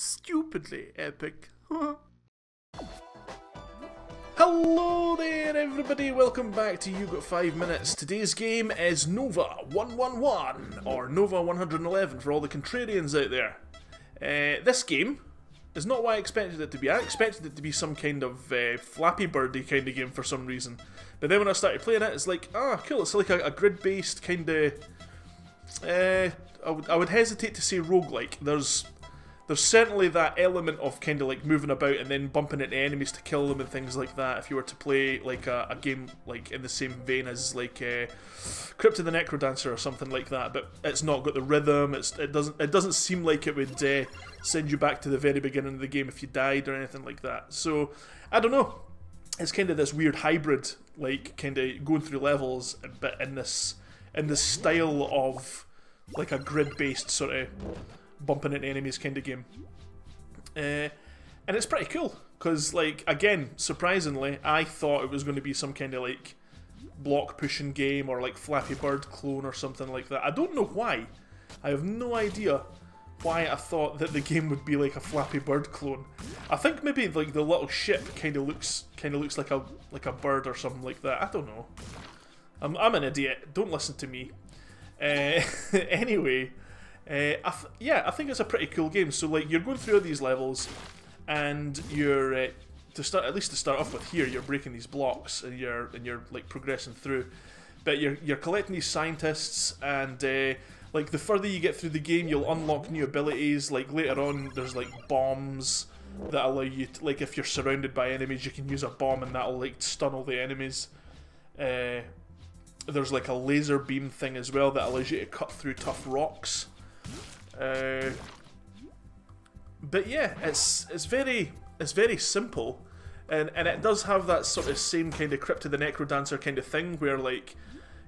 Stupidly epic. Hello there everybody, welcome back to You Got 5 Minutes. Today's game is NOVA-111, or NOVA-111 for all the contrarians out there. This game is not what I expected it to be. I expected it to be some kind of Flappy Birdy kind of game for some reason. But then when I started playing it, it's like, ah, cool, it's like a grid-based kind of... I would hesitate to say roguelike. There's certainly that element of kind of like moving about and then bumping into enemies to kill them and things like that if you were to play like a game like in the same vein as like Crypt of the Necrodancer or something like that, but it's not got the rhythm. It doesn't seem like it would send you back to the very beginning of the game if you died or anything like that. So I don't know. It's kind of this weird hybrid, like kind of going through levels, but in this style of like a grid-based sort of bumping into enemies kind of game. And it's pretty cool, because, like, again, surprisingly, I thought it was going to be some kind of, like, block pushing game or, like, Flappy Bird clone or something like that. I don't know why. I have no idea why I thought that the game would be, like, a Flappy Bird clone. I think maybe, like, the little ship kind of looks like a bird or something like that. I don't know. I'm an idiot. Don't listen to me. Anyway... I think it's a pretty cool game. So like you're going through these levels, and you're at least to start off with here, you're breaking these blocks, and you're like progressing through. But you're collecting these scientists, and like the further you get through the game, you'll unlock new abilities. Like later on, there's like bombs that allow you to, like if you're surrounded by enemies, you can use a bomb, and that'll like stun all the enemies. There's like a laser beam thing as well that allows you to cut through tough rocks. But yeah, it's very simple, and it does have that sort of same kind of Crypt of the Necrodancer kind of thing where like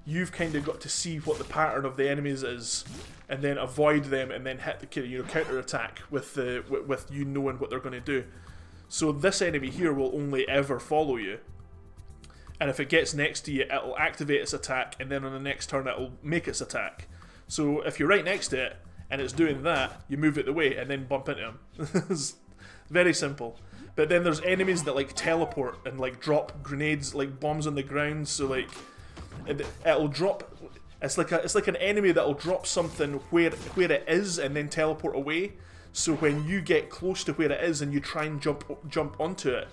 you've kind of got to see what the pattern of the enemies is, and then avoid them, and then hit the counter attack with you knowing what they're going to do. So this enemy here will only ever follow you, and if it gets next to you, it'll activate its attack, and then on the next turn it'll make its attack. So if you're right next to it and it's doing that, you move it the way and then bump into him. It's very simple. But then there's enemies that like teleport and like drop grenades, like bombs on the ground. So like it'll drop. It's like an enemy that'll drop something where it is and then teleport away. So when you get close to where it is and you try and jump onto it,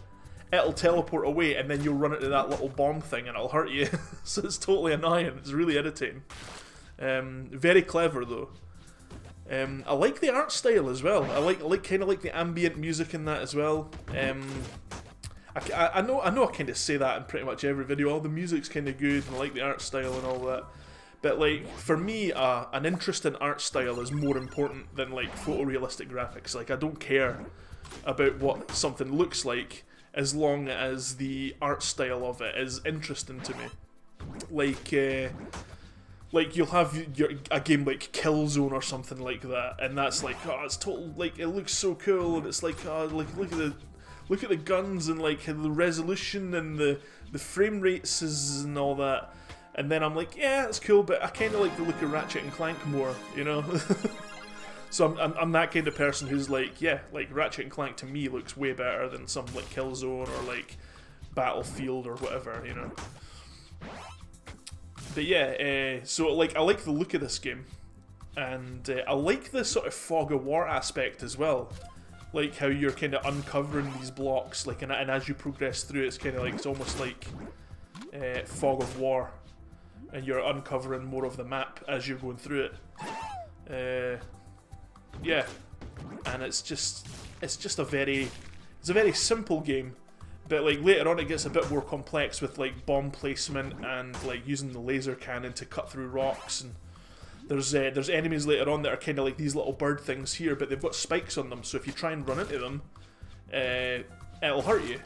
it'll teleport away, and then you'll run into that little bomb thing and it'll hurt you. So it's totally annoying. It's really irritating. Very clever though. I like the art style as well. I like kind of like the ambient music in that as well. I know I kind of say that in pretty much every video. All the music's kind of good, and I like the art style and all that. But like for me, an interesting art style is more important than like photorealistic graphics. Like I don't care about what something looks like as long as the art style of it is interesting to me. Like you'll have a game like Killzone or something like that, and that's like, oh, it's total, like it looks so cool, and it's like, oh, like look at the guns and like the resolution and the frame rates and all that, and then I'm like, yeah, it's cool, but I kind of like the look of Ratchet and Clank more, you know. So I'm that kind of person who's like, yeah, like Ratchet and Clank to me looks way better than some like Killzone or like Battlefield or whatever, you know. But yeah, so like I like the look of this game, and I like the sort of fog of war aspect as well, like how you're kind of uncovering these blocks, like and as you progress through, it's kind of like it's almost like fog of war, and you're uncovering more of the map as you're going through it. Yeah, and it's a very simple game. But like later on it gets a bit more complex with like bomb placement and like using the laser cannon to cut through rocks, and there's enemies later on that are kind of like these little bird things here, but they've got spikes on them, so if you try and run into them, it'll hurt you.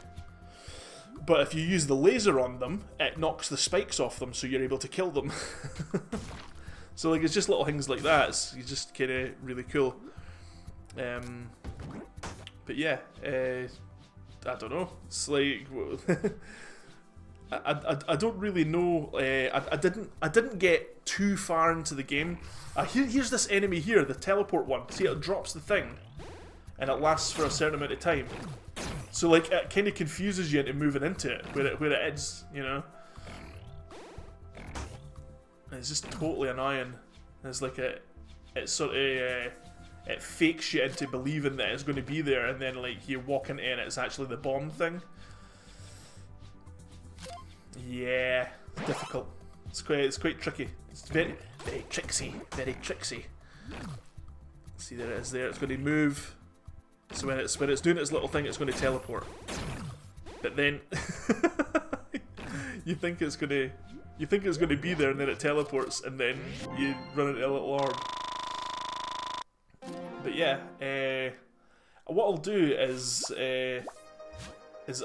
But if you use the laser on them, it knocks the spikes off them, so you're able to kill them. So like it's just little things like that. It's just kind of really cool. But yeah. I don't know. It's like I don't really know. I didn't get too far into the game. Here's this enemy here, the teleport one. See, it drops the thing, and it lasts for a certain amount of time. So like it kind of confuses you into moving into it where it is, you know. And it's just totally annoying. It's like it sort of it fakes you into believing that it's going to be there, and then like you walk into it and it's actually the bomb thing. Yeah, it's difficult. It's quite tricky. It's very tricksy, very tricksy. See, there it is. There, it's going to move. So when it's doing its little thing, it's going to teleport. But then you think it's going to be there, and then it teleports, and then you run into a little orb. But yeah, what I'll do is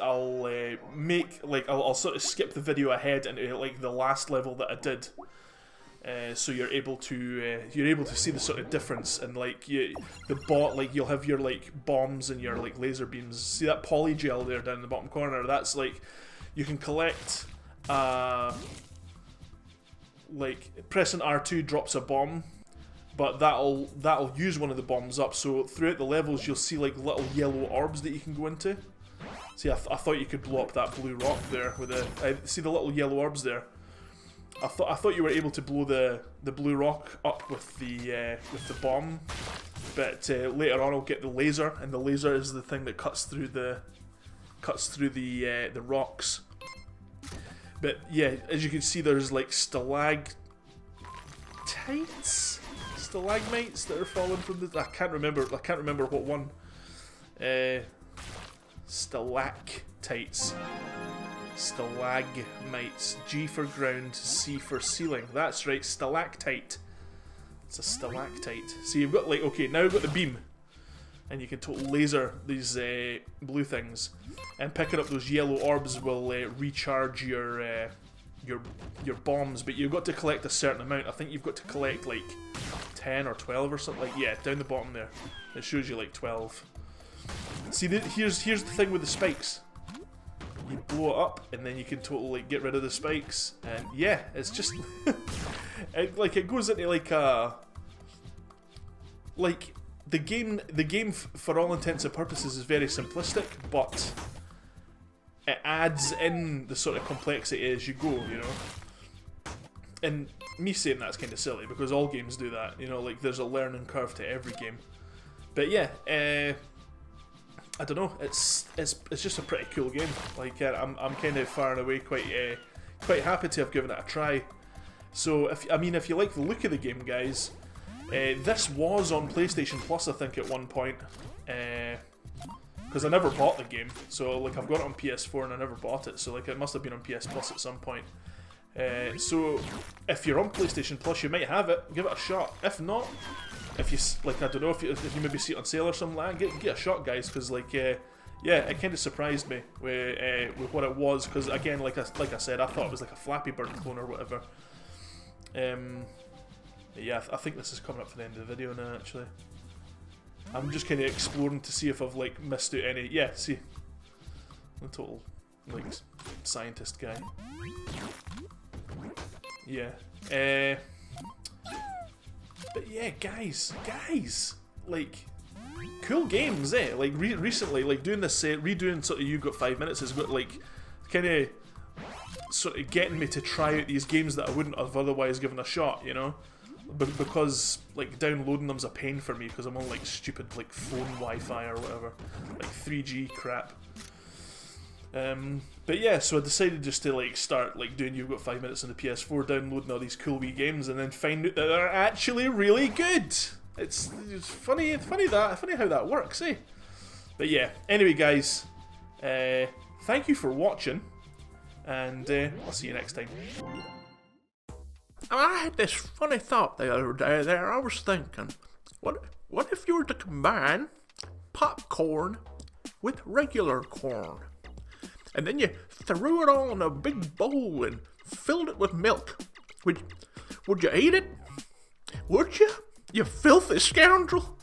I'll I'll sort of skip the video ahead into like the last level that I did. So you're able to see the sort of difference, and like you'll have your like bombs and your like laser beams. See that polygel there down in the bottom corner? That's like you can collect. Like pressing R2 drops a bomb, but that'll use one of the bombs up. So throughout the levels, you'll see like little yellow orbs that you can go into. See, I thought you could blow up that blue rock there with see the little yellow orbs there. I thought you were able to blow the blue rock up with the bomb, but later on I'll get the laser, and the laser is the thing that cuts through the rocks. But yeah, as you can see, there's like stalagmites that are falling from the. I can't remember what one. Stalactites. Stalagmites. G for ground, C for ceiling. That's right, stalactite. It's a stalactite. So you've got like, okay, now we've got the beam, and you can totally laser these blue things, and picking up those yellow orbs will recharge your bombs. But you've got to collect a certain amount. I think you've got to collect like 10 or 12 or something. Like, yeah, down the bottom there, it shows you like 12. See, here's the thing with the spikes. You blow it up, and then you can totally get rid of the spikes, and yeah, it's just it goes into like a the game for all intents and purposes is very simplistic, but it adds in the sort of complexity as you go, you know. And me saying that's kind of silly because all games do that, you know. Like there's a learning curve to every game. But yeah, I don't know. It's just a pretty cool game. Like I'm kind of far and away quite happy to have given it a try. So if you like the look of the game, guys, this was on PlayStation Plus, I think, at one point. Because I never bought the game, so like I've got it on PS4 and I never bought it. So like it must have been on PS Plus at some point. So if you're on PlayStation Plus, you might have it. Give it a shot. If not, if you like, I don't know, if you maybe see it on sale or something like that, get a shot, guys, because like yeah, it kind of surprised me with what it was, because again, like I said, I thought it was like a Flappy Bird clone or whatever. Yeah, I think this is coming up to the end of the video now. Actually, I'm just kind of exploring to see if I've like missed out any. Yeah, see, the total like scientist guy. Yeah. But yeah, guys, like, cool games, eh? Like, recently, like, doing this, redoing sort of You've Got 5 Minutes has got, like, kind of, sort of getting me to try out these games that I wouldn't have otherwise given a shot, you know? Because, like, downloading them's a pain for me, because I'm on, like, stupid, like, phone Wi-Fi or whatever. Like, 3G crap. But yeah, so I decided just to like start like doing You've Got 5 Minutes on the PS4, downloading all these cool wee games, and then find out that they're actually really good. It's funny how that works, eh? But yeah, anyway, guys, thank you for watching, and I'll see you next time. I had this funny thought the other day there. I was thinking, what if you were to combine popcorn with regular corn? And then you threw it all in a big bowl and filled it with milk. Would you eat it? Would you? You filthy scoundrel!